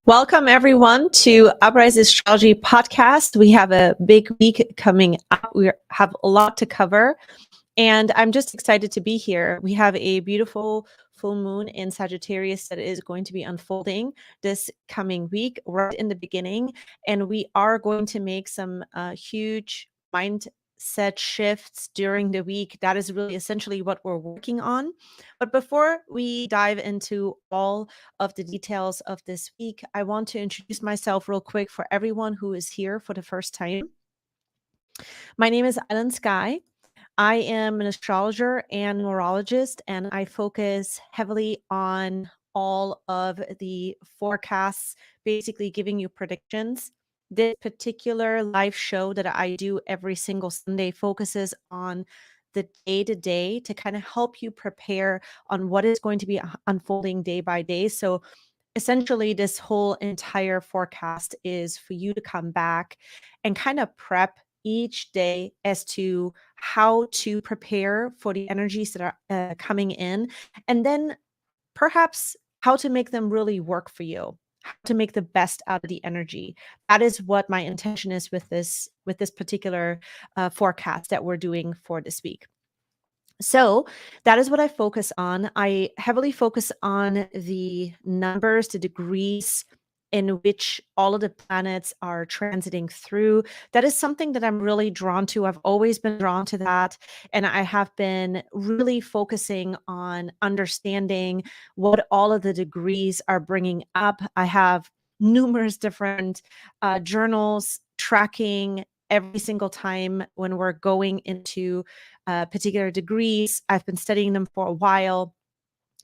Welcome, everyone, to Uprise Astrology Podcast. We have a big week coming up. We have a lot to cover, and I'm just excited to be here. We have a beautiful full moon in Sagittarius that is going to be unfolding this coming week, right in the beginning, and we are going to make some huge mindset shifts during the week. That is really essentially what we're working on. But before we dive into all of the details of this week, I want to introduce myself real quick for everyone who is here for the first time. My name is Aylin Sky. I am an astrologer and numerologist, and I focus heavily on all of the forecasts, basically giving you predictions. This particular live show that I do every single Sunday focuses on the day to day to kind of help you prepare on what is going to be unfolding day by day. So essentially, this whole entire forecast is for you to come back and kind of prep each day as to how to prepare for the energies that are coming in, and then perhaps how to make them really work for you, how to make the best out of the energy. That is what my intention is with this particular forecast that we're doing for this week. So that is what I focus on. I heavily focus on the numbers, the degrees in which all of the planets are transiting through. That is something that I'm really drawn to. I've always been drawn to that. And I have been really focusing on understanding what all of the degrees are bringing up. I have numerous different journals tracking every single time when we're going into particular degrees. I've been studying them for a while.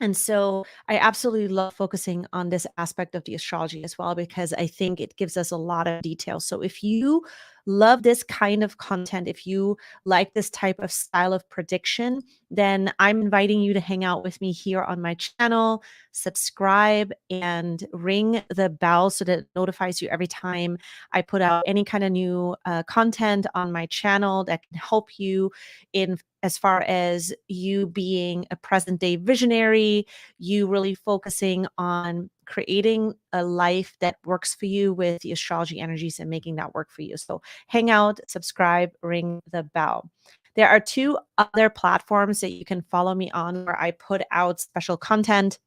And so I absolutely love focusing on this aspect of the astrology as well, because I think it gives us a lot of detail. So if you love this kind of content, if you like this type of style of prediction, then I'm inviting you to hang out with me here on my channel, subscribe, and ring the bell so that it notifies you every time I put out any kind of new content on my channel that can help you in as far as you being a present day visionary, you really focusing on creating a life that works for you with the astrology energies and making that work for you. So hang out, subscribe, ring the bell. There are two other platforms that you can follow me on where I put out special content.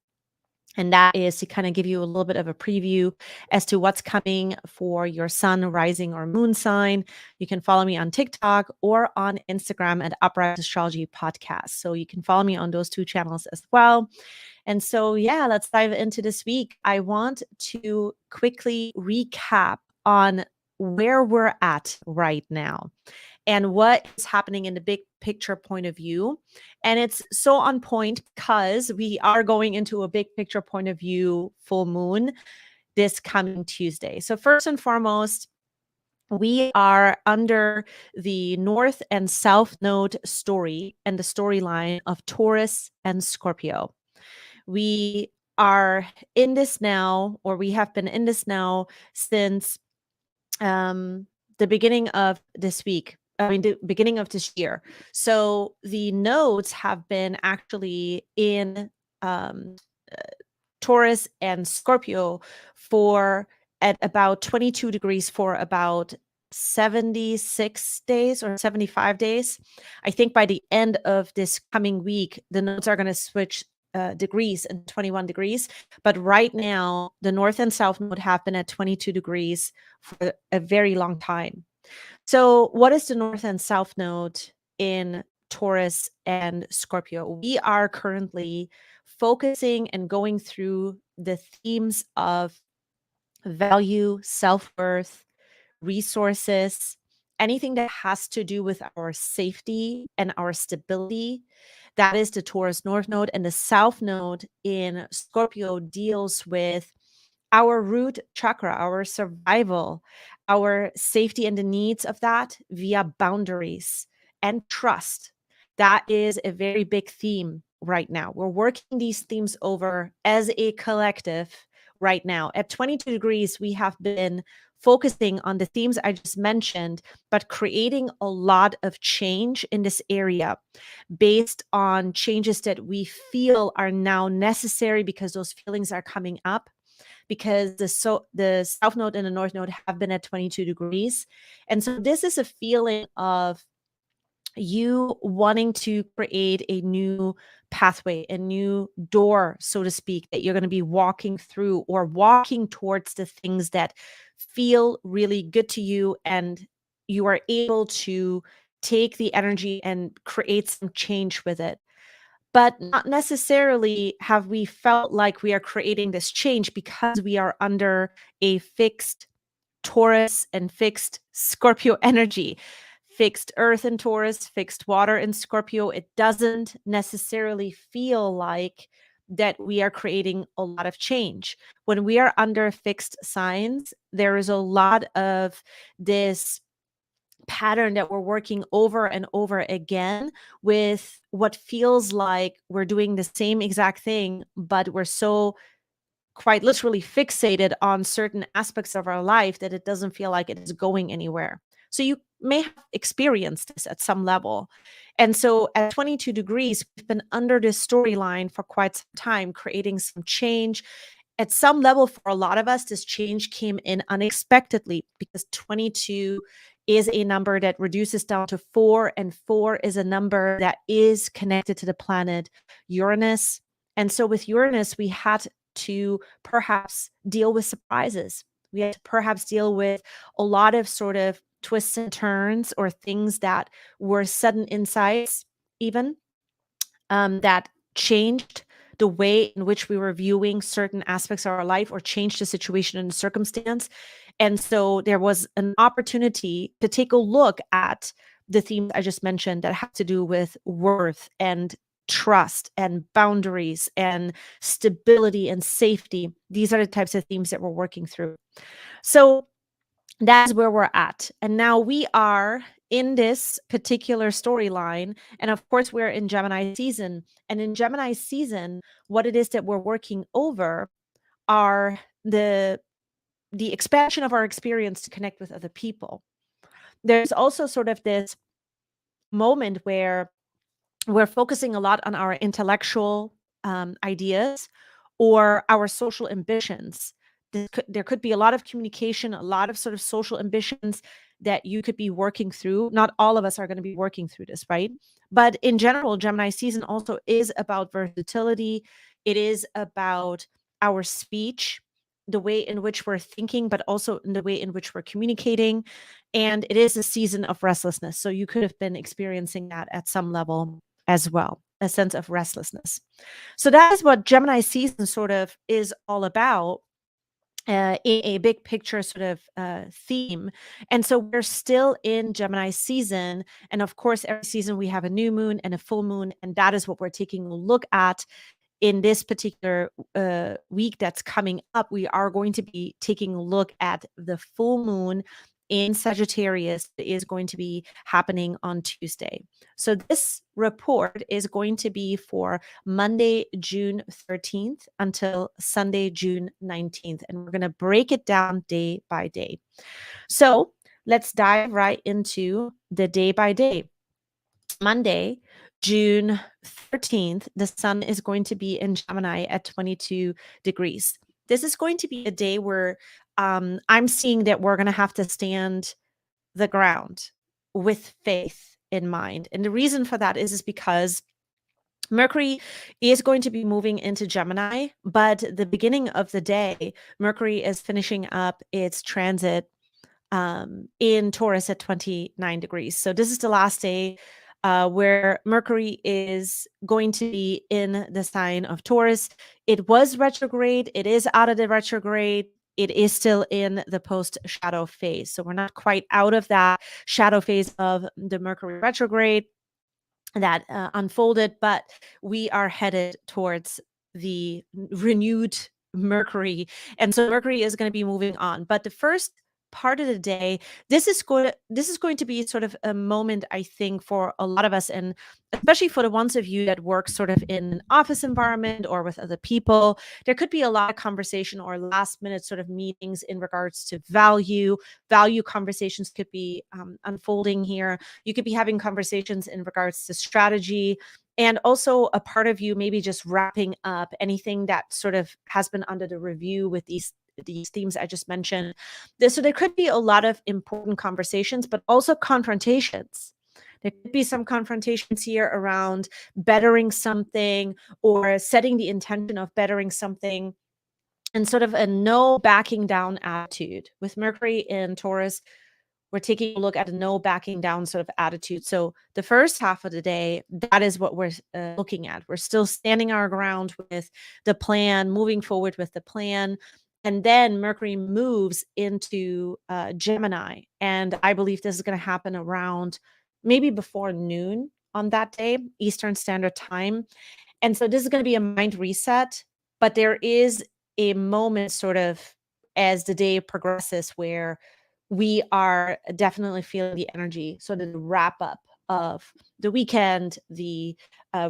And that is to kind of give you a little bit of a preview as to what's coming for your sun, rising, or moon sign. You can follow me on TikTok or on Instagram at Uprise Astrology Podcast. So you can follow me on those two channels as well. And so, yeah, let's dive into this week. I want to quickly recap on where we're at right now and what is happening in the big picture point of view. And it's so on point because we are going into a big picture point of view full moon this coming Tuesday. So first and foremost, we are under the North and South Node story and the storyline of Taurus and Scorpio. We are in this now, or we have been in this now since the beginning of this week. The beginning of this year. So the nodes have been actually in Taurus and Scorpio for at about 22 degrees for about 76 days or 75 days. I think by the end of this coming week, the nodes are going to switch degrees and 21 degrees. But right now, the North and South node have been at 22 degrees for a very long time. So what is the North and South node in Taurus and Scorpio? We are currently focusing and going through the themes of value, self-worth, resources, anything that has to do with our safety and our stability. That is the Taurus North Node. And the South Node in Scorpio deals with our root chakra, our survival, our safety and the needs of that via boundaries and trust. That is a very big theme right now. We're working these themes over as a collective right now. At 22 degrees, we have been focusing on the themes I just mentioned, but creating a lot of change in this area based on changes that we feel are now necessary because those feelings are coming up. because the south node and the north node have been at 22 degrees. And so this is a feeling of you wanting to create a new pathway, a new door, so to speak, that you're going to be walking through or walking towards the things that feel really good to you. And you are able to take the energy and create some change with it. But not necessarily have we felt like we are creating this change because we are under a fixed Taurus and fixed Scorpio energy. Fixed earth in Taurus, fixed water in Scorpio. It doesn't necessarily feel like that we are creating a lot of change. When we are under fixed signs, there is a lot of this pattern that we're working over and over again with what feels like we're doing the same exact thing, but we're so quite literally fixated on certain aspects of our life that it doesn't feel like it is going anywhere. So you may have experienced this at some level. And so at 22 degrees, we've been under this storyline for quite some time, creating some change. At some level, for a lot of us, this change came in unexpectedly because 22 is a number that reduces down to 4, and 4 is a number that is connected to the planet Uranus. And so with Uranus, we had to perhaps deal with surprises. We had to perhaps deal with a lot of sort of twists and turns or things that were sudden insights, even that changed the way in which we were viewing certain aspects of our life or changed the situation and the circumstance. And so there was an opportunity to take a look at the themes I just mentioned that have to do with worth and trust and boundaries and stability and safety. These are the types of themes that we're working through. So that's where we're at. And now we are in this particular storyline. And of course, we're in Gemini season. And in Gemini season, what it is that we're working over are the expansion of our experience to connect with other people. There's also sort of this moment where we're focusing a lot on our intellectual ideas or our social ambitions. There could be a lot of communication, a lot of sort of social ambitions that you could be working through. Not all of us are going to be working through this, right? But in general, Gemini season also is about versatility. It is about our speech, the way in which we're thinking, but also in the way in which we're communicating. And it is a season of restlessness. So you could have been experiencing that at some level as well, a sense of restlessness. So that is what Gemini season sort of is all about. In a big picture sort of theme. And so we're still in Gemini season. And of course, every season we have a new moon and a full moon. And that is what we're taking a look at in this particular week that's coming up. We are going to be taking a look at the full moon in Sagittarius that is going to be happening on Tuesday. So this report is going to be for Monday, June 13th until Sunday, June 19th. And we're going to break it down day by day. So let's dive right into the day by day. Monday, June 13th, the sun is going to be in Gemini at 22 degrees. This is going to be a day where I'm seeing that we're going to have to stand the ground with faith in mind. And the reason for that is because Mercury is going to be moving into Gemini, but the beginning of the day, Mercury is finishing up its transit in Taurus at 29 degrees. So this is the last day where Mercury is going to be in the sign of Taurus. It was retrograde. It is out of the retrograde. It is still in the post-shadow phase. So we're not quite out of that shadow phase of the Mercury retrograde that unfolded, but we are headed towards the renewed Mercury. And so Mercury is going to be moving on. But the first part of the day, this is going to be sort of a moment, I think, for a lot of us, and especially for the ones of you that work sort of in an office environment or with other people. There could be a lot of conversation or last minute sort of meetings in regards to value conversations could be unfolding here. You could be having conversations in regards to strategy. And also a part of you maybe just wrapping up anything that sort of has been under the review with these themes I just mentioned. So there could be a lot of important conversations, but also confrontations. There could be some confrontations here around bettering something or setting the intention of bettering something, and sort of a no backing down attitude. With Mercury in Taurus, we're taking a look at a no backing down sort of attitude. So the first half of the day, that is what we're looking at. We're still standing our ground with the plan, moving forward with the plan. And then Mercury moves into Gemini. And I believe this is going to happen around maybe before noon on that day, Eastern Standard Time. And so this is going to be a mind reset, but there is a moment sort of as the day progresses where we are definitely feeling the energy. So the wrap up of the weekend, the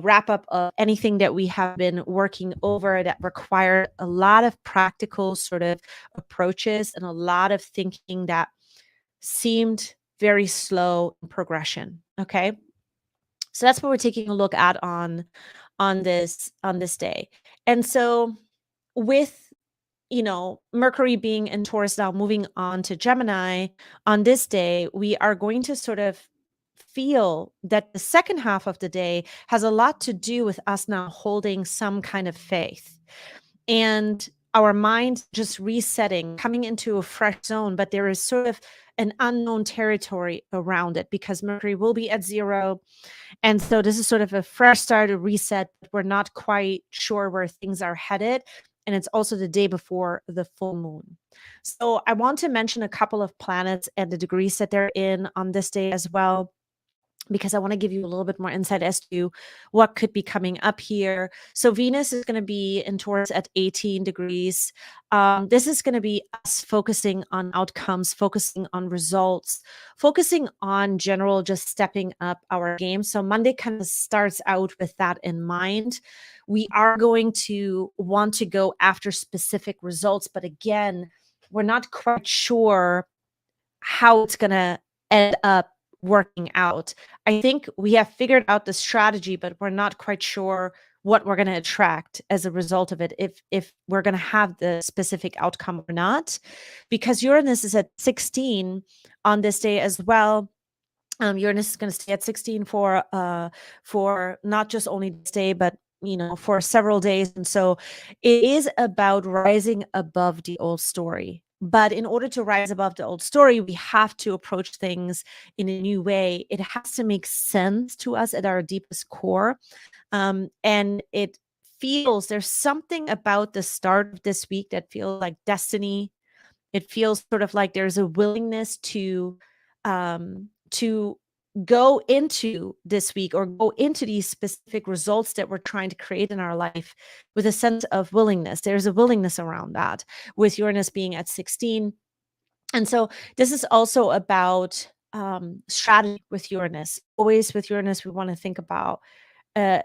wrap up of anything that we have been working over that required a lot of practical sort of approaches and a lot of thinking that seemed very slow in progression. Okay. So that's what we're taking a look at on this day. And so with Mercury being in Taurus now, moving on to Gemini on this day, we are going to sort of feel that the second half of the day has a lot to do with us now holding some kind of faith and our mind just resetting, coming into a fresh zone. But there is sort of an unknown territory around it because Mercury will be at 0. And so this is sort of a fresh start, a reset. But we're not quite sure where things are headed. And it's also the day before the full moon. So I want to mention a couple of planets and the degrees that they're in on this day as well, because I want to give you a little bit more insight as to what could be coming up here. So Venus is going to be in Taurus at 18 degrees. This is going to be us focusing on outcomes, focusing on results, focusing on general, just stepping up our game. So Monday kind of starts out with that in mind. We are going to want to go after specific results, but again, we're not quite sure how it's going to end up working out. I think we have figured out the strategy, but we're not quite sure what we're going to attract as a result of it, if we're going to have the specific outcome or not, because Uranus is at 16 on this day as well. Uranus is going to stay at 16 for not just only this day, but for several days. And so it is about rising above the old story. But in order to rise above the old story, we have to approach things in a new way. It has to make sense to us at our deepest core. And it feels, there's something about the start of this week that feels like destiny. It feels sort of like there's a willingness to go into this week or go into these specific results that we're trying to create in our life with a sense of willingness. There's a willingness around that with Uranus being at 16. And so this is also about strategy with Uranus. Always with Uranus, we want to think about a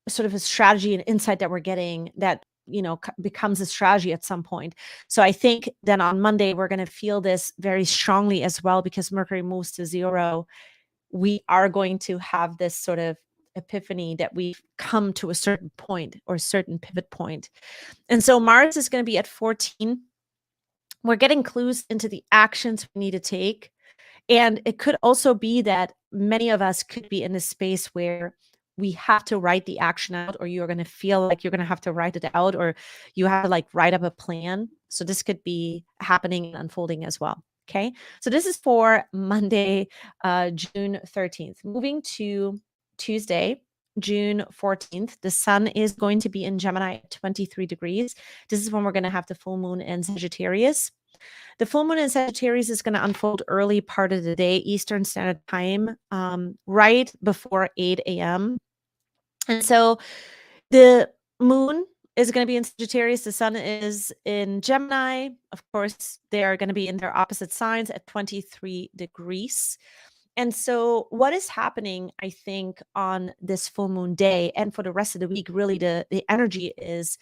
sort of a strategy and insight that we're getting that becomes a strategy at some point. So I think then on Monday we're going to feel this very strongly as well, because Mercury moves to 0. We are going to have this sort of epiphany that we've come to a certain point or a certain pivot point. And so Mars is going to be at 14. We're getting clues into the actions we need to take. And it could also be that many of us could be in a space where we have to write the action out, or you're going to feel like you're going to have to write it out, or you have to write up a plan. So this could be happening and unfolding as well. Okay. So this is for Monday, June 13th. Moving to Tuesday, June 14th, the sun is going to be in Gemini at 23 degrees. This is when we're going to have the full moon in Sagittarius. The full moon in Sagittarius is going to unfold early part of the day, Eastern Standard Time, right before 8 a.m. And so the moon is going to be in Sagittarius. The sun is in Gemini. Of course, they are going to be in their opposite signs at 23 degrees. And so what is happening, I think, on this full moon day and for the rest of the week, really the energy is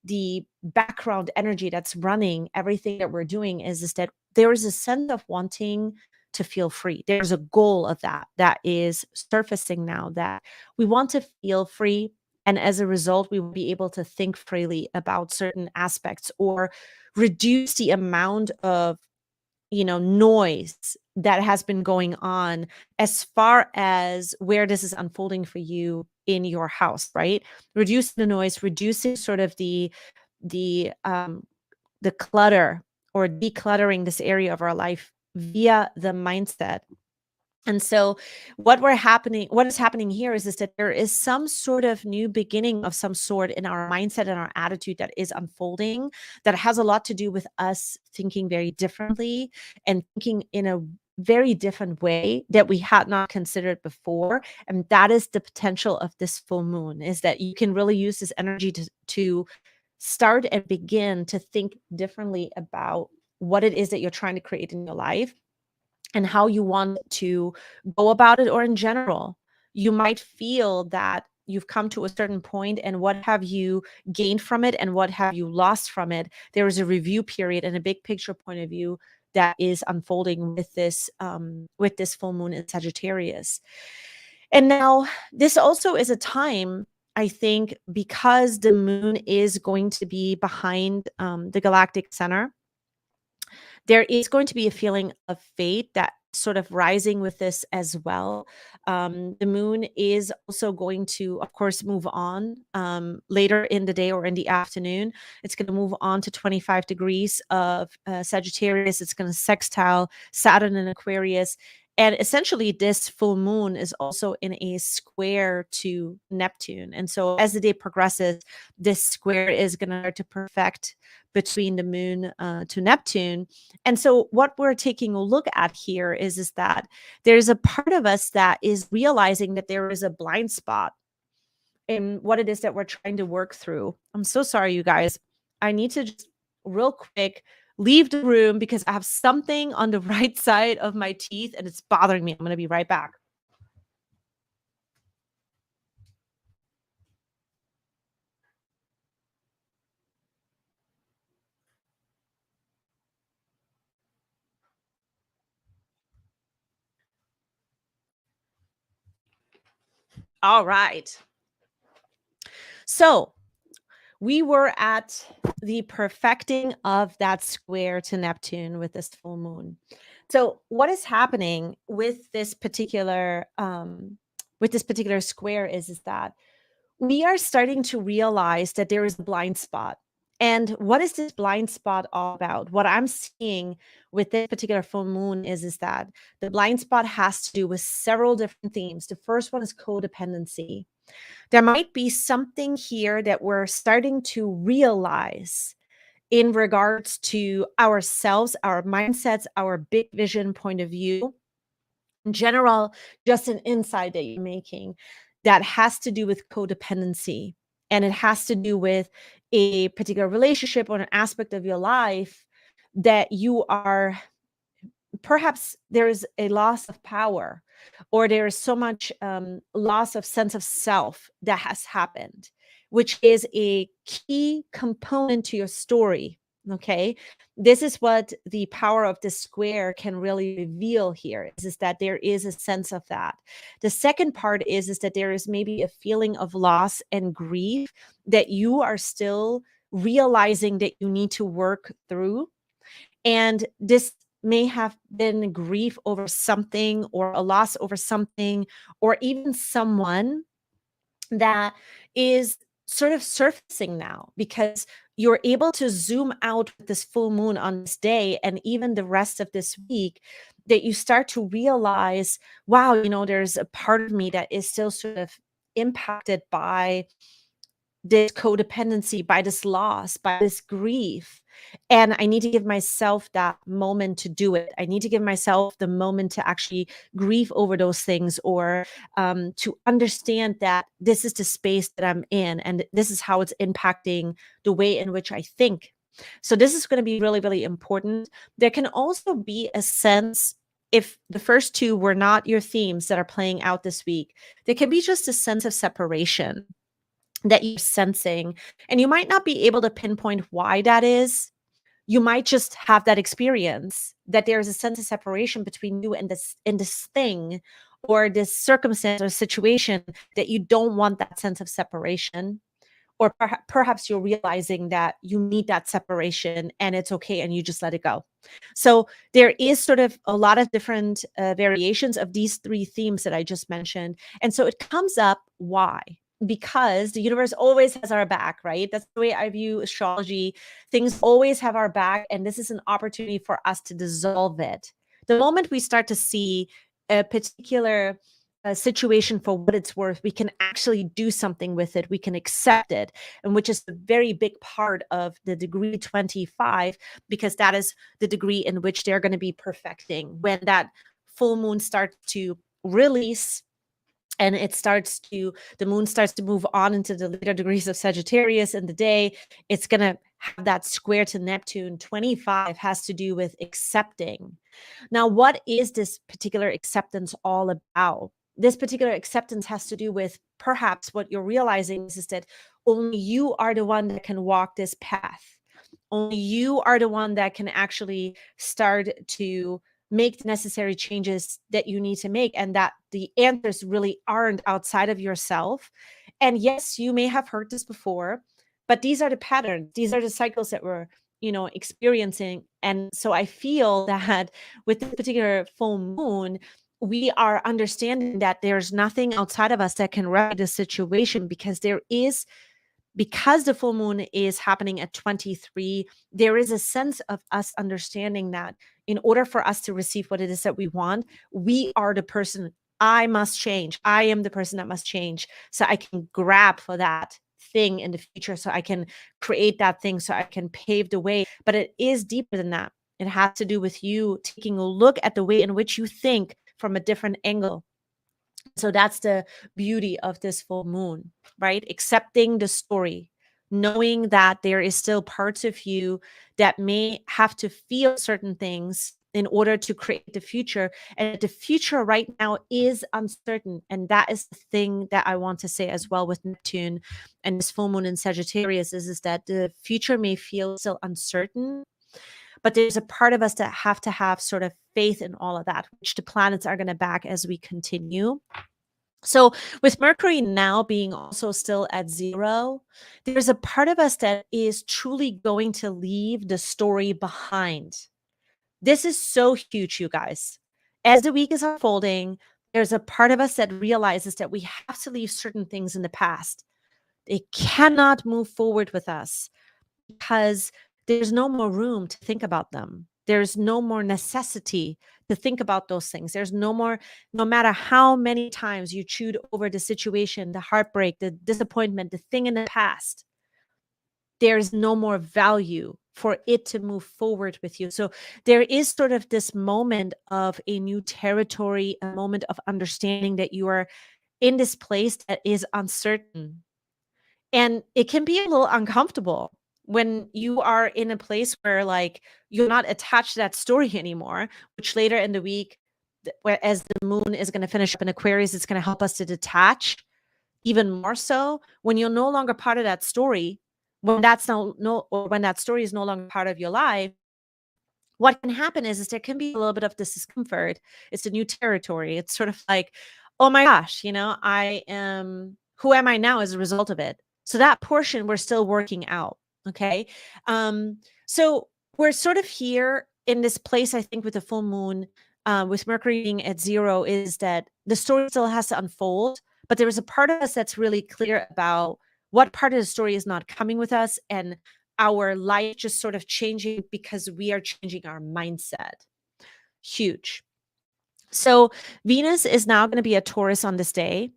the background energy that's running everything that we're doing is that there is a sense of wanting to feel free. There's a goal of that is surfacing now, that we want to feel free. And as a result, we will be able to think freely about certain aspects, or reduce the amount of noise that has been going on as far as where this is unfolding for you in your house, right? Reducing the noise, reducing sort of the clutter, or decluttering this area of our life via the mindset. And so what is happening here is that there is some sort of new beginning of some sort in our mindset and our attitude that is unfolding, that has a lot to do with us thinking very differently and thinking in a very different way that we had not considered before. And that is the potential of this full moon, is that you can really use this energy to start and begin to think differently about what it is that you're trying to create in your life and how you want to go about it. Or in general, you might feel that you've come to a certain point, and what have you gained from it and what have you lost from it. There is a review period and a big picture point of view that is unfolding with this full moon in Sagittarius. And now this also is a time, I think, because the moon is going to be behind the galactic center, there is going to be a feeling of fate that sort of rising with this as well. The moon is also going to, of course, move on later in the day or in the afternoon. It's going to move on to 25 degrees of Sagittarius. It's going to sextile Saturn in Aquarius. And essentially, this full moon is also in a square to Neptune. And so as the day progresses, this square is going to start to perfect between the moon to Neptune. And so what we're taking a look at here is that there's a part of us that is realizing that there is a blind spot in what it is that we're trying to work through. I'm so sorry, you guys. I need to just real quick leave the room because I have something on the right side of my teeth and it's bothering me. I'm going to be right back. All right. So we were at the perfecting of that square to Neptune with this full moon. So what is happening with this particular square is that we are starting to realize that there is a blind spot. And what is this blind spot all about? What I'm seeing with this particular full moon is that the blind spot has to do with several different themes. The first one is codependency. There might be something here that we're starting to realize in regards to ourselves, our mindsets, our big vision point of view. In general, just an insight that you're making that has to do with codependency. And it has to do with a particular relationship or an aspect of your life that you are, perhaps there is a loss of power, or there is so much loss of sense of self that has happened, which is a key component to your story. Okay, this is what the power of the square can really reveal here, is that there is a sense of that. The second part is that there is maybe a feeling of loss and grief that you are still realizing that you need to work through. And this may have been grief over something, or a loss over something, or even someone that is sort of surfacing now, because you're able to zoom out with this full moon on this day and even the rest of this week, that you start to realize, wow, there's a part of me that is still sort of impacted by this codependency, by this loss, by this grief. And I need to give myself that moment to do it. I need to give myself the moment to actually grieve over those things, or to understand that this is the space that I'm in and this is how it's impacting the way in which I think. So this is going to be really, really important. There can also be a sense, if the first two were not your themes that are playing out this week, there can be just a sense of separation that you're sensing. And you might not be able to pinpoint why that is, you might just have that experience that there's a sense of separation between you and this thing or this circumstance or situation, that you don't want that sense of separation. Or perhaps you're realizing that you need that separation and it's okay and you just let it go. So there is sort of a lot of different variations of these three themes that I just mentioned. And so it comes up, why? Because the universe always has our back, right? That's the way I view astrology. Things always have our back, and this is an opportunity for us to dissolve it. The moment we start to see a particular situation for what it's worth, we can actually do something with it. We can accept it, and which is a very big part of the degree 25, because that is the degree in which they're going to be perfecting. When that full moon starts to release, and the moon starts to move on into the later degrees of Sagittarius in the day, it's going to have that square to Neptune. 25 has to do with accepting. Now, what is this particular acceptance all about? This particular acceptance has to do with, perhaps what you're realizing is that only you are the one that can walk this path. Only you are the one that can actually start to make the necessary changes that you need to make, and that the answers really aren't outside of yourself. And yes, you may have heard this before, but these are the patterns, these are the cycles that we're experiencing. And so I feel that with this particular full moon, we are understanding that there's nothing outside of us that can remedy the situation, because the full moon is happening at 23, there is a sense of us understanding that in order for us to receive what it is that we want, we are the person. I must change. I am the person that must change, so I can grab for that thing in the future, so I can create that thing, so I can pave the way. But it is deeper than that. It has to do with you taking a look at the way in which you think from a different angle. So that's the beauty of this full moon, right? Accepting the story, knowing that there is still parts of you that may have to feel certain things in order to create the future. And the future right now is uncertain. And that is the thing that I want to say as well with Neptune and this full moon in Sagittarius is that the future may feel still uncertain, but there's a part of us that have to have sort of faith in all of that, which the planets are going to back as we continue. So with Mercury now being also still at 0, there's a part of us that is truly going to leave the story behind. This is so huge, you guys. As the week is unfolding, there's a part of us that realizes that we have to leave certain things in the past. They cannot move forward with us because there's no more room to think about them. There's no more necessity to think about those things. There's no more, no matter how many times you chewed over the situation, the heartbreak, the disappointment, the thing in the past, there's no more value for it to move forward with you. So there is sort of this moment of a new territory, a moment of understanding that you are in this place that is uncertain. And it can be a little uncomfortable when you are in a place where like you're not attached to that story anymore, which later in the week, as the moon is going to finish up in Aquarius, it's going to help us to detach even more so when you're no longer part of that story, when that's or when that story is no longer part of your life. What can happen is there can be a little bit of discomfort. It's a new territory. It's sort of like, oh my gosh, who am I now as a result of it? So that portion we're still working out. Okay. So we're sort of here in this place, I think, with the full moon, with Mercury being at 0, is that the story still has to unfold, but there is a part of us that's really clear about what part of the story is not coming with us, and our life just sort of changing because we are changing our mindset. Huge. So Venus is now going to be a Taurus on this day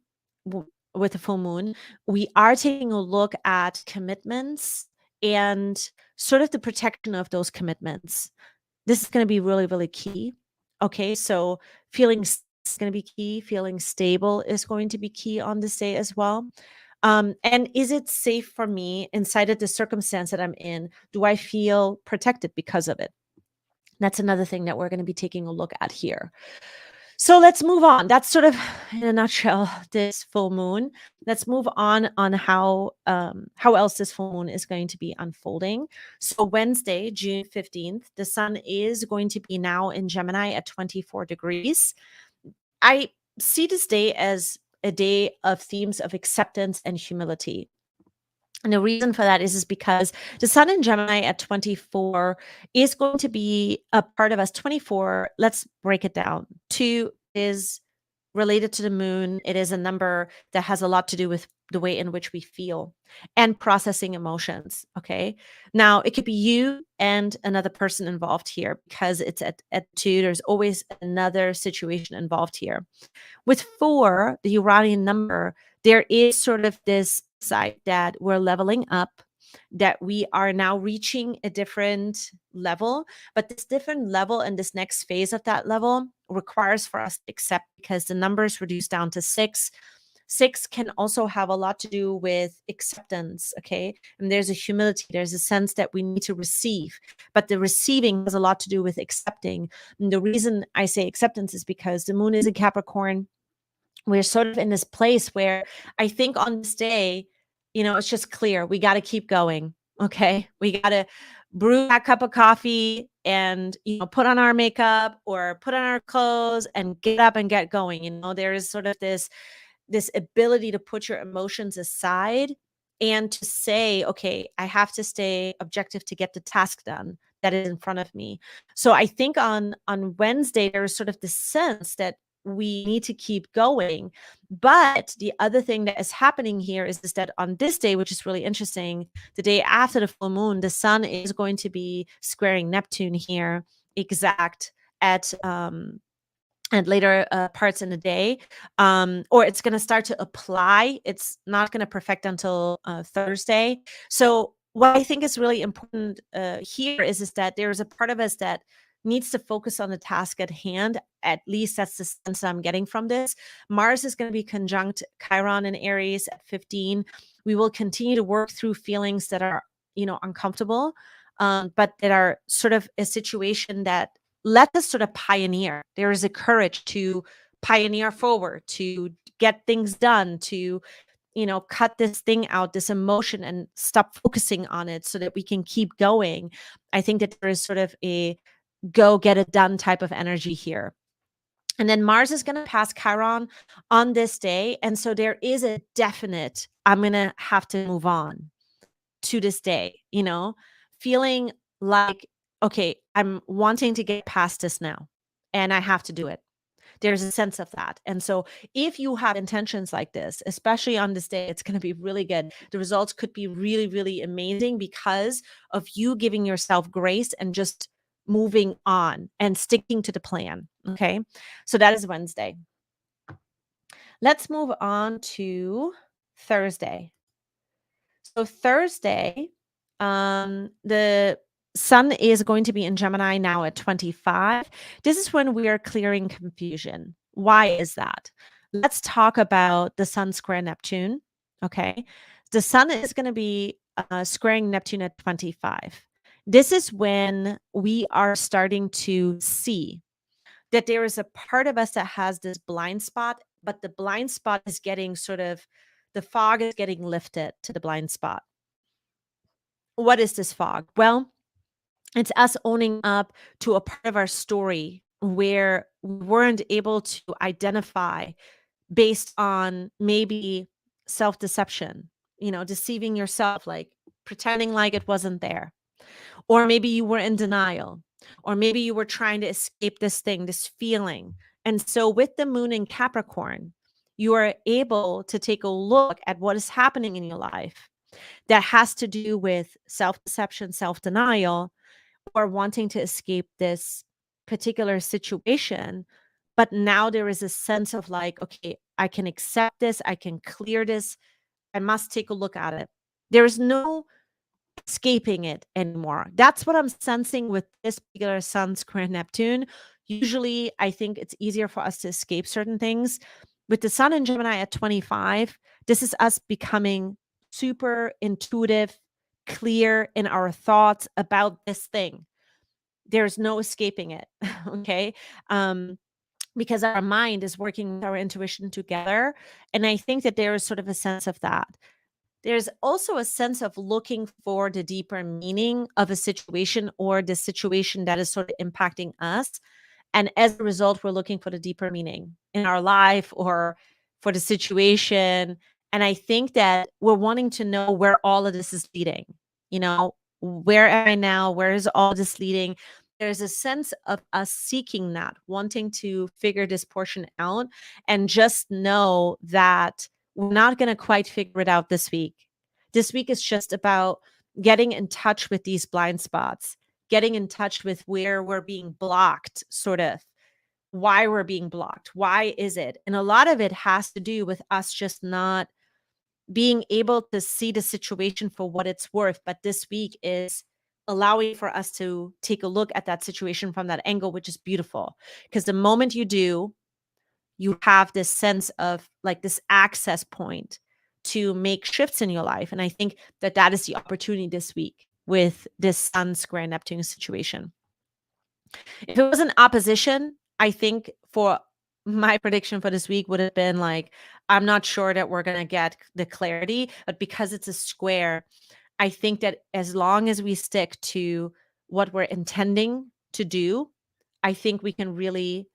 with the full moon. We are taking a look at commitments and sort of the protection of those commitments. This is going to be really, really key. Okay, so feeling is going to be key. Feeling stable is going to be key on this day as well. And is it safe for me inside of the circumstance that I'm in? Do I feel protected because of it? That's another thing that we're going to be taking a look at here. So let's move on. That's sort of in a nutshell this full moon. Let's move on how else this full moon is going to be unfolding. So Wednesday, June 15th, the sun is going to be now in Gemini at 24 degrees. I see this day as a day of themes of acceptance and humility. And the reason for that is because the sun in Gemini at 24 is going to be a part of us. 24, let's break it down. 2 is related to the moon. It is a number that has a lot to do with the way in which we feel and processing emotions. Okay. Now, it could be you and another person involved here because it's at 2. There's always another situation involved here. With 4, the Uranian number, there is sort of this side that we're leveling up, that we are now reaching a different level. But this different level and this next phase of that level requires for us to accept, because the numbers reduce down to 6. 6 can also have a lot to do with acceptance. Okay. And there's a humility, there's a sense that we need to receive, but the receiving has a lot to do with accepting. And the reason I say acceptance is because the moon is in Capricorn. We're sort of in this place where I think on this day, it's just clear. We got to keep going. Okay. We got to brew that cup of coffee and, put on our makeup or put on our clothes and get up and get going. There is sort of this ability to put your emotions aside and to say, okay, I have to stay objective to get the task done that is in front of me. So I think on Wednesday, there's sort of the sense that we need to keep going. But the other thing that is happening here is that on this day, which is really interesting, the day after the full moon, the sun is going to be squaring Neptune here exact at and later parts in the day, or it's going to start to apply. It's not going to perfect until Thursday. So what I think is really important here is that there is a part of us that needs to focus on the task at hand. At least that's the sense I'm getting from this. Mars is going to be conjunct Chiron in Aries at 15. We will continue to work through feelings that are, uncomfortable, but that are sort of a situation that let us sort of pioneer. There is a courage to pioneer forward, to get things done, to, cut this thing out, this emotion, and stop focusing on it so that we can keep going. I think that there is sort of a go get it done type of energy here. And then Mars is going to pass Chiron on this day. And so there is a definite, I'm going to have to move on to this day, feeling like, okay, I'm wanting to get past this now and I have to do it. There's a sense of that. And so if you have intentions like this, especially on this day, it's going to be really good. The results could be really, really amazing because of you giving yourself grace and just moving on and sticking to the plan. Okay. So that is Wednesday. Let's move on to Thursday. So Thursday, the sun is going to be in Gemini now at 25. This is when we are clearing confusion. Why is that? Let's talk about the sun square Neptune. Okay. The sun is going to be squaring Neptune at 25. This is when we are starting to see that there is a part of us that has this blind spot, but the blind spot is getting sort of, the fog is getting lifted to the blind spot. What is this fog? Well, it's us owning up to a part of our story where we weren't able to identify based on maybe self-deception, deceiving yourself, like pretending like it wasn't there. Or maybe you were in denial, or maybe you were trying to escape this thing, this feeling. And so with the moon in Capricorn, you are able to take a look at what is happening in your life that has to do with self-deception, self-denial, or wanting to escape this particular situation. But now there is a sense of like, okay, I can accept this, I can clear this, I must take a look at it. There is no escaping it anymore. That's what I'm sensing with this particular Sun square Neptune. Usually, I think it's easier for us to escape certain things. With the Sun in Gemini at 25, this is us becoming super intuitive, clear in our thoughts about this thing. There's no escaping it. Okay. because our mind is working with our intuition together. And I think that there is sort of a sense of that. There's also a sense of looking for the deeper meaning of a situation or the situation that is sort of impacting us. And as a result, we're looking for the deeper meaning in our life or for the situation. And I think that we're wanting to know where all of this is leading. You know, where am I now? Where is all this leading? There's a sense of us seeking that, wanting to figure this portion out, and just know that we're not going to quite figure it out this week. This week is just about getting in touch with these blind spots, getting in touch with where we're being blocked, sort of why we're being blocked. Why is it? And a lot of it has to do with us just not being able to see the situation for what it's worth. But this week is allowing for us to take a look at that situation from that angle, which is beautiful. Because the moment you do, you have this sense of like this access point to make shifts in your life. And I think that that is the opportunity this week with this Sun square Neptune situation. If it was an opposition, I think for my prediction for this week would have been like, I'm not sure that we're going to get the clarity, but because it's a square, I think that as long as we stick to what we're intending to do, I think we can really,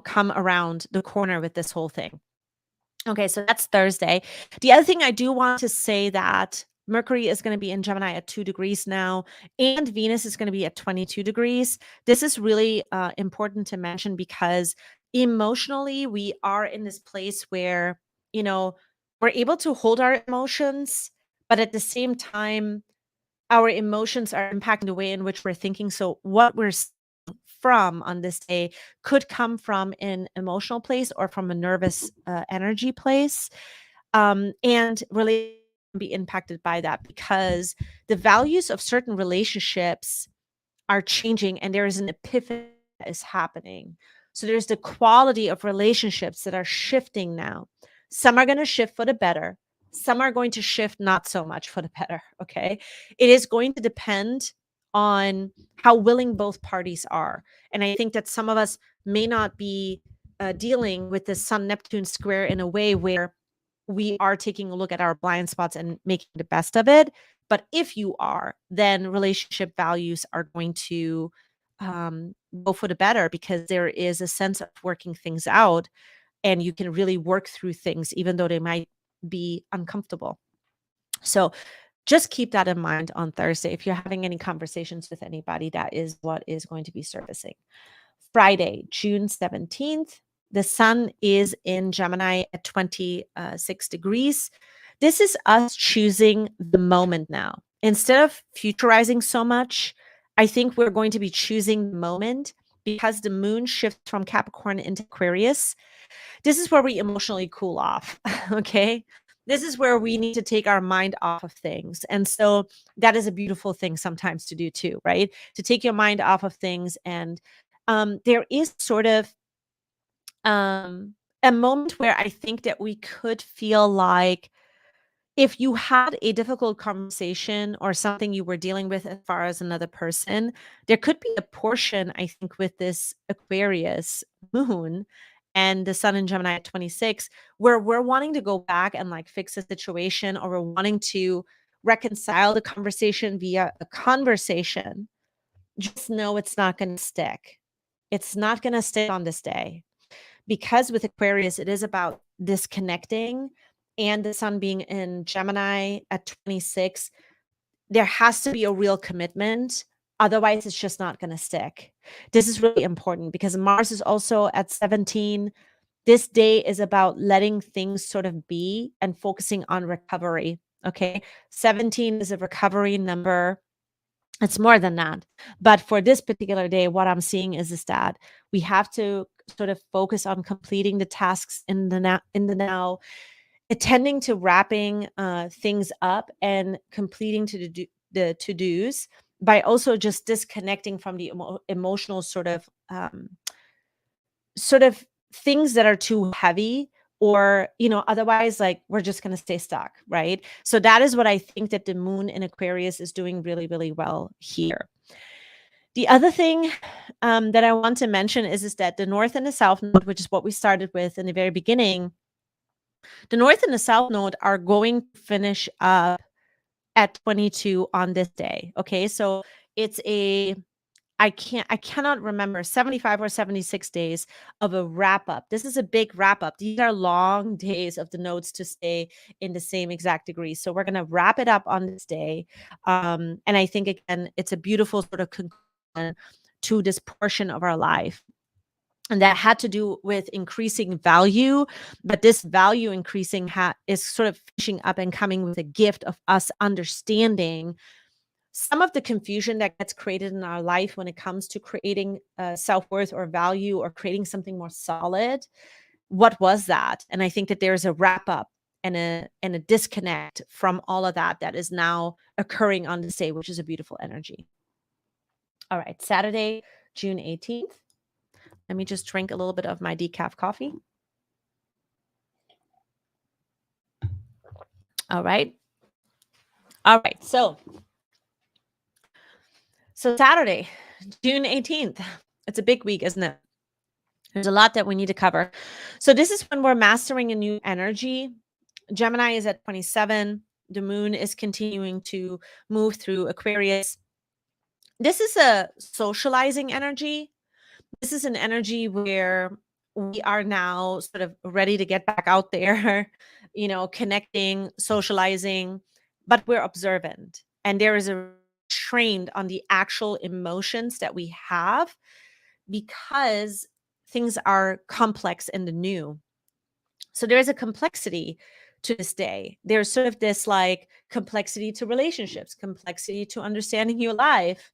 come around the corner with this whole thing. Okay, so that's Thursday. The other thing I do want to say that Mercury is going to be in Gemini at 2 degrees now, and Venus is going to be at 22 degrees. This is really important to mention because emotionally, we are in this place where, we're able to hold our emotions, but at the same time, our emotions are impacting the way in which we're thinking. So, what we're from on this day could come from an emotional place or from a nervous energy place, and really be impacted by that because the values of certain relationships are changing and there is an epiphany that is happening. So there's the quality of relationships that are shifting now. Some are going to shift for the better. Some are going to shift not so much for the better. Okay. It is going to depend on how willing both parties are. And I think that some of us may not be dealing with the Sun Neptune square in a way where we are taking a look at our blind spots and making the best of it. But if you are, then relationship values are going to go for the better because there is a sense of working things out and you can really work through things, even though they might be uncomfortable. So just keep that in mind on Thursday. If you're having any conversations with anybody, that is what is going to be surfacing. Friday, June 17th, the sun is in Gemini at 26 degrees. This is us choosing the moment now. Instead of futurizing so much, I think we're going to be choosing the moment because the moon shifts from Capricorn into Aquarius. This is where we emotionally cool off. Okay. This is where we need to take our mind off of things. And so that is a beautiful thing sometimes to do too, right? To take your mind off of things. And there is sort of a moment where I think that we could feel like if you had a difficult conversation or something you were dealing with as far as another person, there could be a portion, I think, with this Aquarius moon and the sun in Gemini at 26, where we're wanting to go back and like fix a situation or we're wanting to reconcile the conversation via a conversation. Just know it's not going to stick. It's not going to stick on this day because with Aquarius, it is about disconnecting and the sun being in Gemini at 26, there has to be a real commitment. Otherwise, it's just not going to stick. This is really important because Mars is also at 17. This day is about letting things sort of be and focusing on recovery. Okay. 17 is a recovery number. It's more than that. But for this particular day, what I'm seeing is that we have to sort of focus on completing the tasks in the now, attending to wrapping things up and completing the to-dos by also just disconnecting from the emotional sort of things that are too heavy or otherwise like we're just going to stay stuck, right? So that is what I think that the moon in Aquarius is doing really, really well here. The other thing that I want to mention is that the North and the South Node, which is what we started with in the very beginning, the North and the South Node are going to finish up at 22 on this day. Okay, so it's I cannot remember 75 or 76 days of a wrap up. This is a big wrap up. These are long days of the nodes to stay in the same exact degree. So we're going to wrap it up on this day. And I think, again, it's a beautiful sort of conclusion to this portion of our life. And that had to do with increasing value, but this value increasing is sort of finishing up and coming with a gift of us understanding some of the confusion that gets created in our life when it comes to creating self-worth or value or creating something more solid. What was that? And I think that there's a wrap up and a disconnect from all of that is now occurring on this day, which is a beautiful energy. All right, Saturday, June 18th. Let me just drink a little bit of my decaf coffee. All right. So Saturday, June 18th. It's a big week, isn't it? There's a lot that we need to cover. So this is when we're mastering a new energy. Gemini is at 27. The moon is continuing to move through Aquarius. This is a socializing energy. This is an energy where we are now sort of ready to get back out there, connecting, socializing, but we're observant. And there is a trained on the actual emotions that we have because things are complex in the new. So there is a complexity to this day. There's sort of this like complexity to relationships, complexity to understanding your life.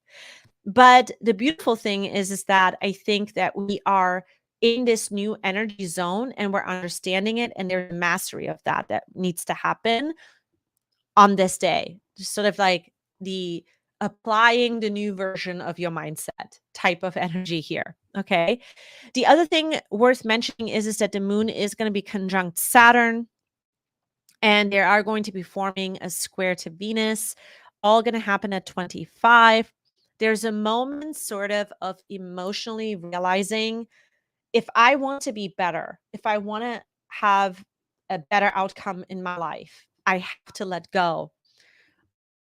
But the beautiful thing is that I think that we are in this new energy zone and we're understanding it, and there's a mastery of that needs to happen on this day. Just sort of like the applying the new version of your mindset type of energy here. Okay. The other thing worth mentioning is that the moon is going to be conjunct Saturn, and they are going to be forming a square to Venus, all going to happen at 25. There's a moment sort of emotionally realizing, if I want to be better, if I want to have a better outcome in my life, I have to let go.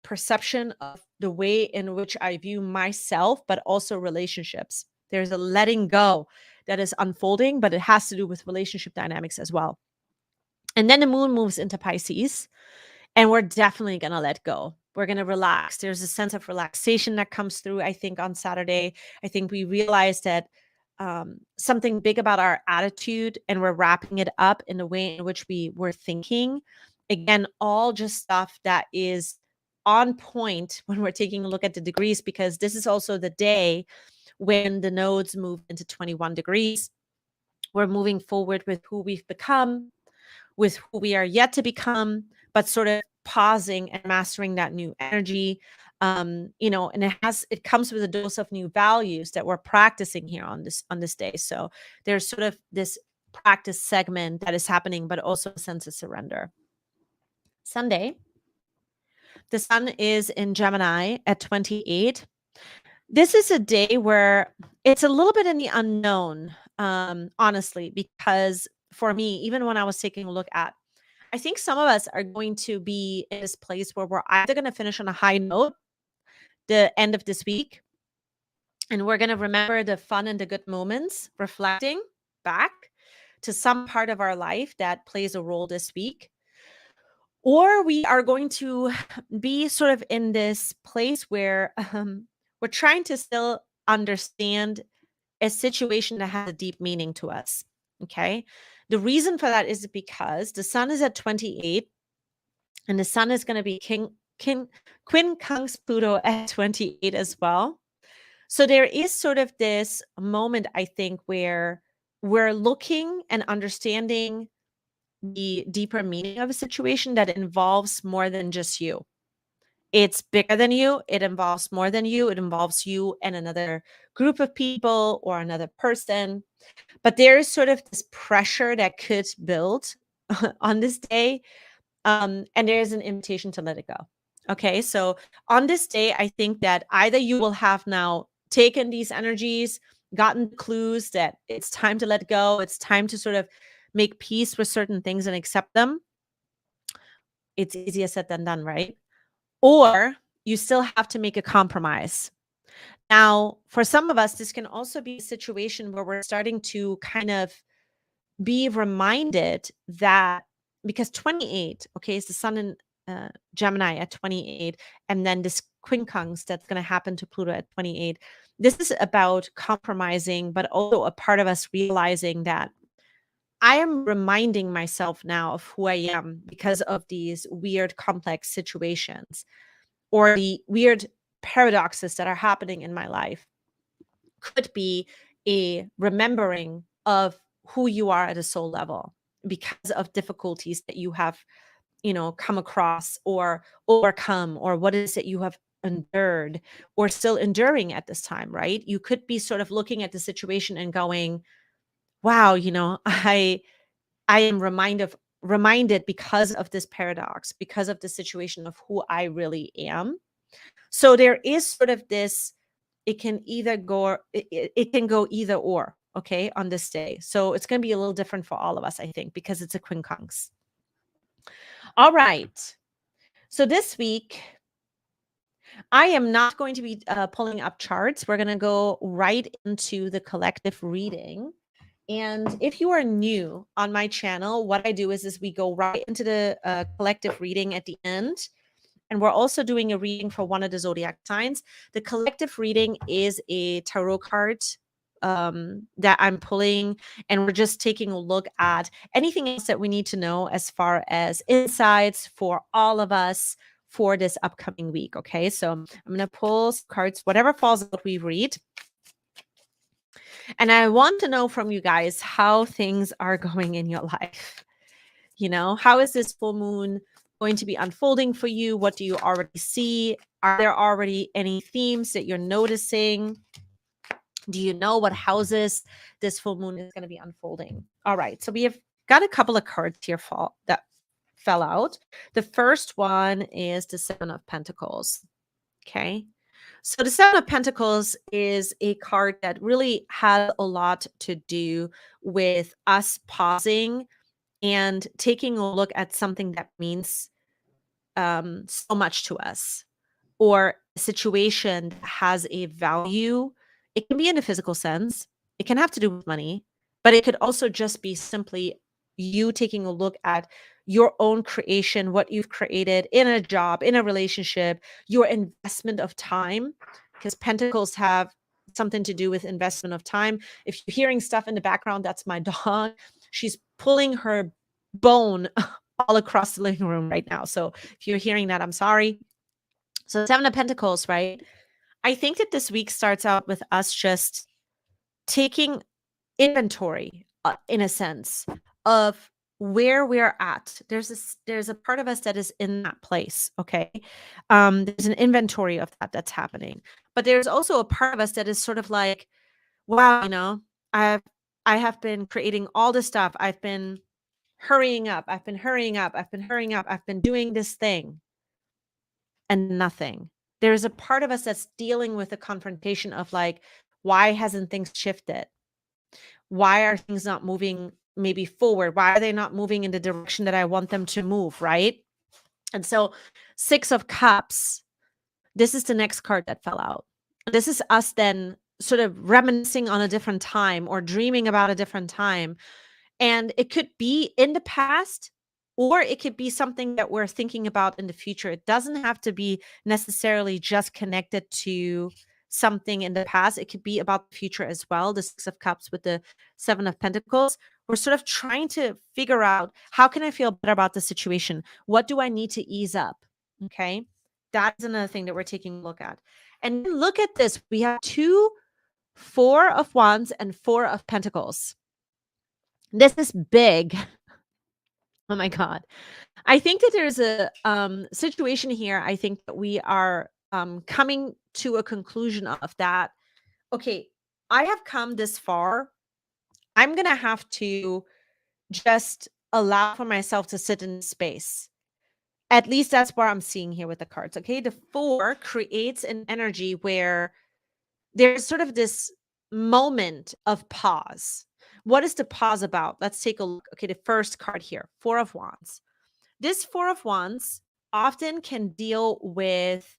Perception of the way in which I view myself, but also relationships. There's a letting go that is unfolding, but it has to do with relationship dynamics as well. And then the moon moves into Pisces, and we're definitely going to let go. We're going to relax. There's a sense of relaxation that comes through, I think, on Saturday. I think we realize that something big about our attitude, and we're wrapping it up in the way in which we were thinking. Again, all just stuff that is on point when we're taking a look at the degrees, because this is also the day when the nodes move into 21 degrees. We're moving forward with who we've become, with who we are yet to become, but sort of pausing and mastering that new energy. And it comes with a dose of new values that we're practicing here on this day. So there's sort of this practice segment that is happening, but also a sense of surrender. Sunday, the sun is in Gemini at 28. This is a day where it's a little bit in the unknown, honestly, because for me, even when I was taking a look at, I think some of us are going to be in this place where we're either going to finish on a high note the end of this week, and we're going to remember the fun and the good moments, reflecting back to some part of our life that plays a role this week. Or we are going to be sort of in this place where we're trying to still understand a situation that has a deep meaning to us. Okay. The reason for that is because the sun is at 28, and the sun is going to be quincunx Pluto at 28 as well. So there is sort of this moment, I think, where we're looking and understanding the deeper meaning of a situation that involves more than just you. It's bigger than you. It involves more than you. It involves you and another group of people or another person. But there is sort of this pressure that could build on this day. And there is an invitation to let it go. Okay. So on this day, I think that either you will have now taken these energies, gotten clues that it's time to let go, it's time to sort of make peace with certain things and accept them, it's easier said than done, right? Or you still have to make a compromise. Now, for some of us, this can also be a situation where we're starting to kind of be reminded that, because 28, okay, is the sun in Gemini at 28, and then this quincunx that's going to happen to Pluto at 28. This is about compromising, but also a part of us realizing that I am reminding myself now of who I am because of these weird, complex situations or the weird paradoxes that are happening in my life. Could be a remembering of who you are at a soul level because of difficulties that you have, come across or overcome, or what is it you have endured or still enduring at this time, right? You could be sort of looking at the situation and going, wow, I am reminded because of this paradox, because of the situation of who I really am. So there is sort of this, it can either go, it can go either or, okay, on this day. So it's going to be a little different for all of us, I think, because it's a quincunx. All right. So this week, I am not going to be pulling up charts. We're going to go right into the collective reading. And if you are new on my channel, what I do is we go right into the collective reading at the end. And we're also doing a reading for one of the zodiac signs. The collective reading is a tarot card that I'm pulling, and we're just taking a look at anything else that we need to know as far as insights for all of us for this upcoming week. Okay, so I'm going to pull some cards, whatever falls out, we read. And I want to know from you guys how things are going in your life. How is this full moon going to be unfolding for you? What do you already see? Are there already any themes that you're noticing? Do you know what houses this full moon is going to be unfolding? All right. So we have got a couple of cards here that fell out. The first one is the Seven of Pentacles. Okay. So the Seven of Pentacles is a card that really has a lot to do with us pausing and taking a look at something that means so much to us, or a situation that has a value. It can be in a physical sense, it can have to do with money, but it could also just be simply you taking a look at your own creation, what you've created in a job, in a relationship, your investment of time, because pentacles have something to do with investment of time. If you're hearing stuff in the background, that's my dog. She's pulling her bone all across the living room right now. So if you're hearing that, I'm sorry. So Seven of Pentacles, right? I think that this week starts out with us just taking inventory, in a sense, of where we're at. There's a part of us that is in that place. Okay. There's an inventory of that's happening. But there's also a part of us that is sort of like, wow, I have been creating all this stuff. I've been hurrying up. I've been hurrying up. I've been hurrying up. I've been doing this thing and nothing. There's a part of us that's dealing with the confrontation of like, why hasn't things shifted? Why are things not moving maybe forward? Why are they not moving in the direction that I want them to move, right? And so Six of Cups, this is the next card that fell out. This is us then sort of reminiscing on a different time or dreaming about a different time. And it could be in the past, or it could be something that we're thinking about in the future. It doesn't have to be necessarily just connected to something in the past. It could be about the future as well. The Six of Cups with the Seven of Pentacles. We're sort of trying to figure out, how can I feel better about the situation? What do I need to ease up? Okay. That's another thing that we're taking a look at. And look at this. We have two Four of Wands and Four of Pentacles. This is big. Oh my God. I think that there's a situation here. I think that we are coming to a conclusion of that. Okay, I have come this far. I'm going to have to just allow for myself to sit in space. At least that's what I'm seeing here with the cards. Okay, the Four creates an energy where there's sort of this moment of pause. What is the pause about? Let's take a look. Okay, the first card here, Four of Wands. This Four of Wands often can deal with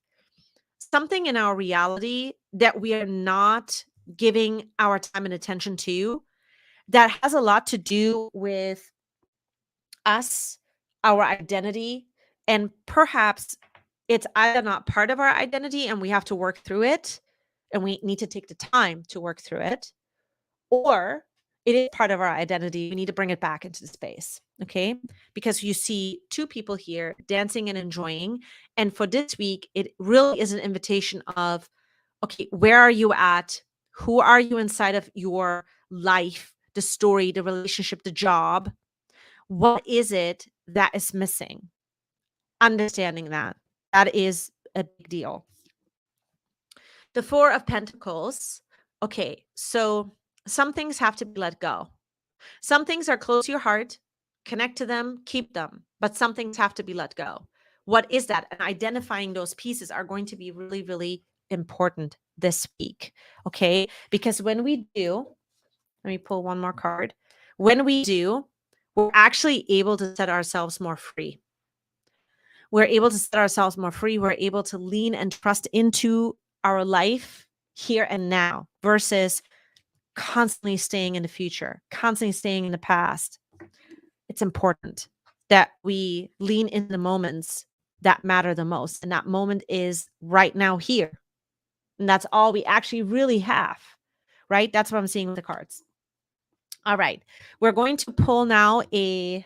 something in our reality that we are not giving our time and attention to, that has a lot to do with us, our identity, and perhaps it's either not part of our identity and we have to work through it and we need to take the time to work through it, or it is part of our identity. We need to bring it back into the space. Okay. Because you see two people here dancing and enjoying. And for this week, it really is an invitation of, okay, where are you at? Who are you inside of your life, the story, the relationship, the job? What is it that is missing? Understanding that is a big deal. The Four of Pentacles. Okay, so some things have to be let go. Some things are close to your heart, connect to them, keep them, but some things have to be let go. What is that? And identifying those pieces are going to be really, really important this week. Okay, because when we do, let me pull one more card. When we do, we're actually able to set ourselves more free. We're able to set ourselves more free. We're able to lean and trust into our life here and now versus constantly staying in the future, constantly staying in the past. It's important that we lean in the moments that matter the most. And that moment is right now here. And that's all we actually really have, right? That's what I'm seeing with the cards. All right. We're going to pull now a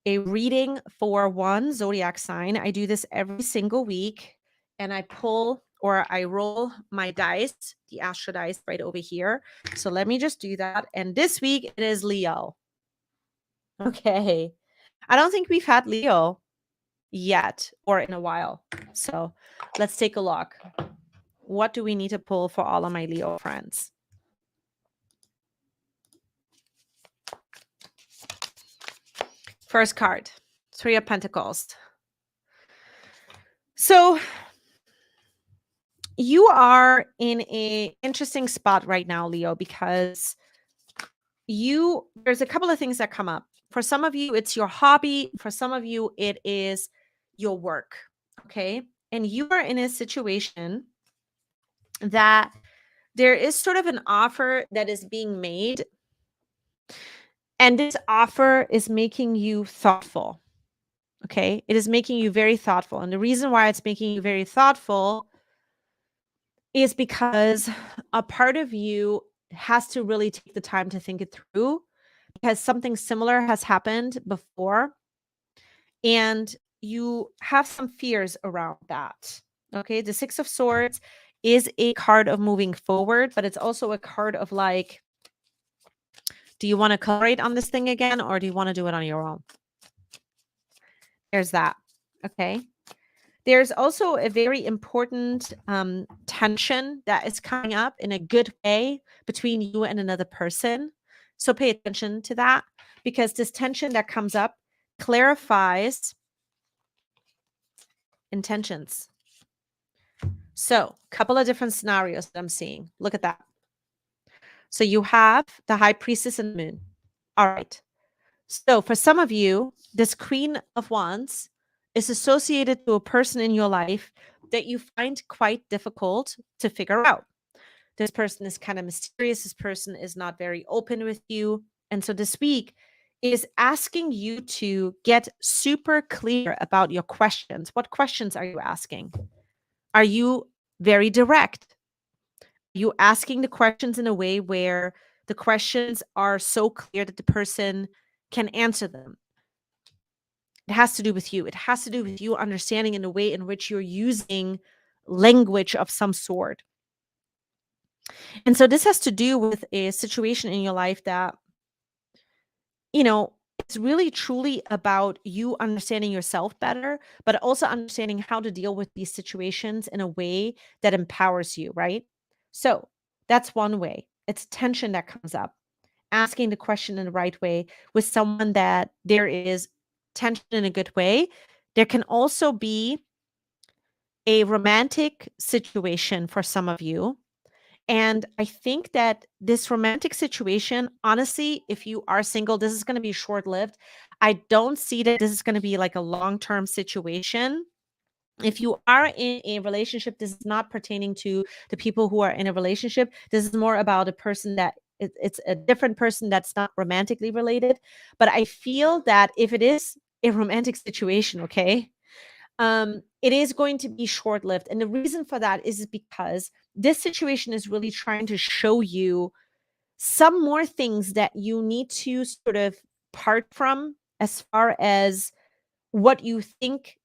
reading for one zodiac sign. I do this every single week and I pull or I roll my dice, the Astro dice right over here. So let me just do that. And this week it is Leo. Okay. I don't think we've had Leo yet or in a while. So let's take a look. What do we need to pull for all of my Leo friends? First card, Three of Pentacles. So you are in an interesting spot right now, Leo, because there's a couple of things that come up. For some of you, it's your hobby. For some of you, it is your work. Okay. And you are in a situation that there is sort of an offer that is being made. And this offer is making you thoughtful. Okay. It is making you very thoughtful. And the reason why it's making you very thoughtful is because a part of you has to really take the time to think it through, because something similar has happened before and you have some fears around that. Okay. The Six of Swords is a card of moving forward, but it's also a card of like, do you want to collaborate on this thing again, or do you want to do it on your own? There's that. Okay. There's also a very important tension that is coming up in a good way between you and another person. So pay attention to that, because this tension that comes up clarifies intentions. So a couple of different scenarios that I'm seeing. Look at that. So you have the High Priestess and the Moon. All right. So for some of you, this Queen of Wands is associated to a person in your life that you find quite difficult to figure out. This person is kind of mysterious. This person is not very open with you. And so this week is asking you to get super clear about your questions. What questions are you asking? Are you very direct? Are you asking the questions in a way where the questions are so clear that the person can answer them? It has to do with you. It has to do with you understanding in the way in which you're using language of some sort. And so this has to do with a situation in your life that, it's really truly about you understanding yourself better, but also understanding how to deal with these situations in a way that empowers you, right? So that's one way. It's tension that comes up. Asking the question in the right way with someone that there is tension in a good way. There can also be a romantic situation for some of you And I think that this romantic situation, honestly, if you are single, this is going to be short lived. I don't see that this is going to be like a long term situation. If you are in a relationship, this is not pertaining to the people who are in a relationship. This is more about a person that it's a different person that's not romantically related. But I feel that if it is a romantic situation, okay, it is going to be short lived. And the reason for that is because this situation is really trying to show you some more things that you need to sort of part from as far as what you think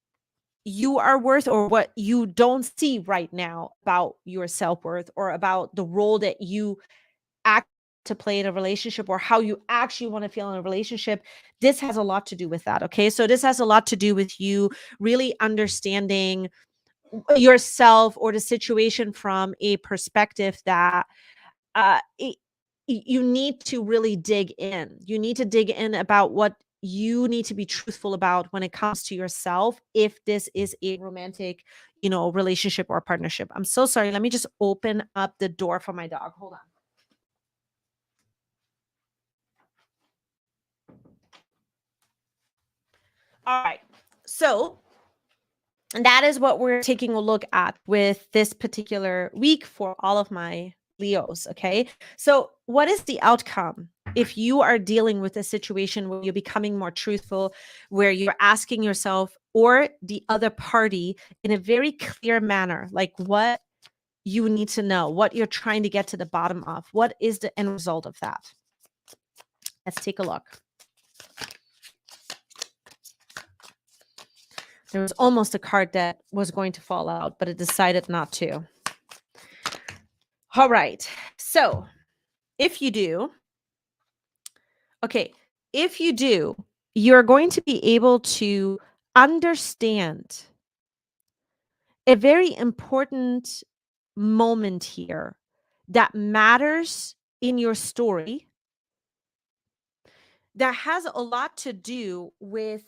you are worth or what you don't see right now about your self-worth or about the role that you act to play in a relationship or how you actually want to feel in a relationship. This has a lot to do with that. Okay. So this has a lot to do with you really understanding yourself or the situation from a perspective that uh, it, you need to really dig in. You need to dig in about what you need to be truthful about when it comes to yourself if this is a romantic, relationship or partnership. I'm so sorry. Let me just open up the door for my dog. Hold on. All right. So, and that is what we're taking a look at with this particular week for all of my Leos. Okay. So, what is the outcome if you are dealing with a situation where you're becoming more truthful, where you're asking yourself or the other party in a very clear manner, like what you need to know, what you're trying to get to the bottom of? What is the end result of that? Let's take a look. There was almost a card that was going to fall out, but it decided not to. All right. So if you do, you're going to be able to understand a very important moment here that matters in your story that has a lot to do with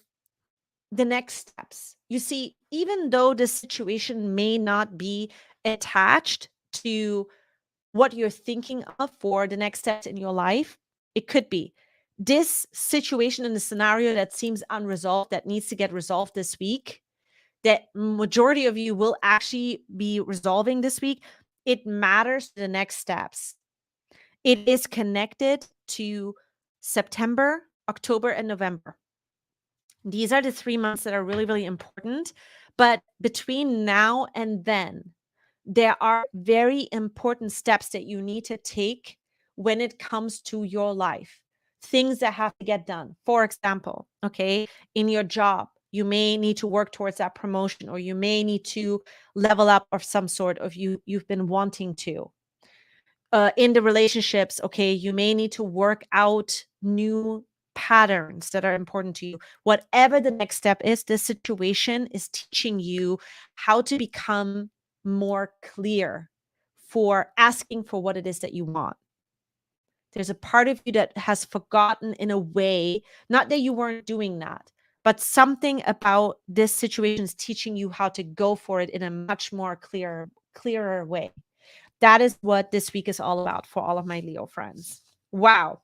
the next steps. You see, even though the situation may not be attached to what you're thinking of for the next steps in your life, it could be this situation in the scenario that seems unresolved that needs to get resolved this week, that majority of you will actually be resolving this week. It matters to the next steps. It is connected to September, October, and November. These are the 3 months that are really, really important. But between now and then, there are very important steps that you need to take when it comes to your life. Things that have to get done. For example, okay, in your job, you may need to work towards that promotion, or you may need to level up of some sort of you've been wanting to. In the relationships, okay, you may need to work out new patterns that are important to you. Whatever the next step is, this situation is teaching you how to become more clear for asking for what it is that you want. There's a part of you that has forgotten in a way, not that you weren't doing that, but something about this situation is teaching you how to go for it in a much more clearer way. That is what this week is all about for all of my Leo friends. Wow.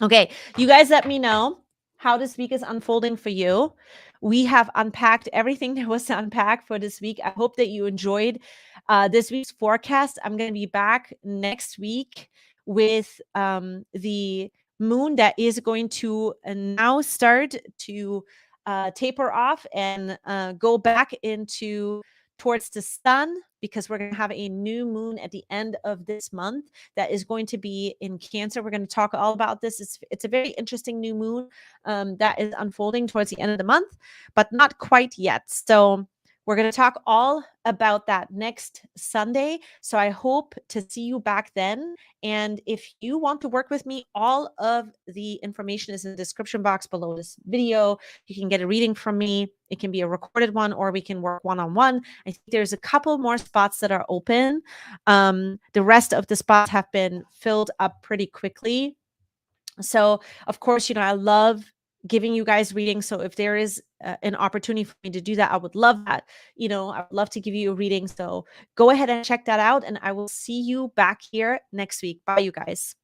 Okay, you guys let me know how this week is unfolding for you. We have unpacked everything there was to unpack for this week. I hope that you enjoyed this week's forecast. I'm going to be back next week with the moon that is going to now start to taper off and go back into towards the sun, because we're going to have a new moon at the end of this month that is going to be in Cancer. We're going to talk all about this. It's a very interesting new moon that is unfolding towards the end of the month, but not quite yet. So we're going to talk all about that next Sunday. So I hope to see you back then. And if you want to work with me, all of the information is in the description box below this video. You can get a reading from me. It can be a recorded one, or we can work one-on-one. I think there's a couple more spots that are open. The rest of the spots have been filled up pretty quickly. So, of course, I love giving you guys readings. So if there is an opportunity for me to do that, I would love that. I would love to give you a reading. So go ahead and check that out. And I will see you back here next week. Bye, you guys.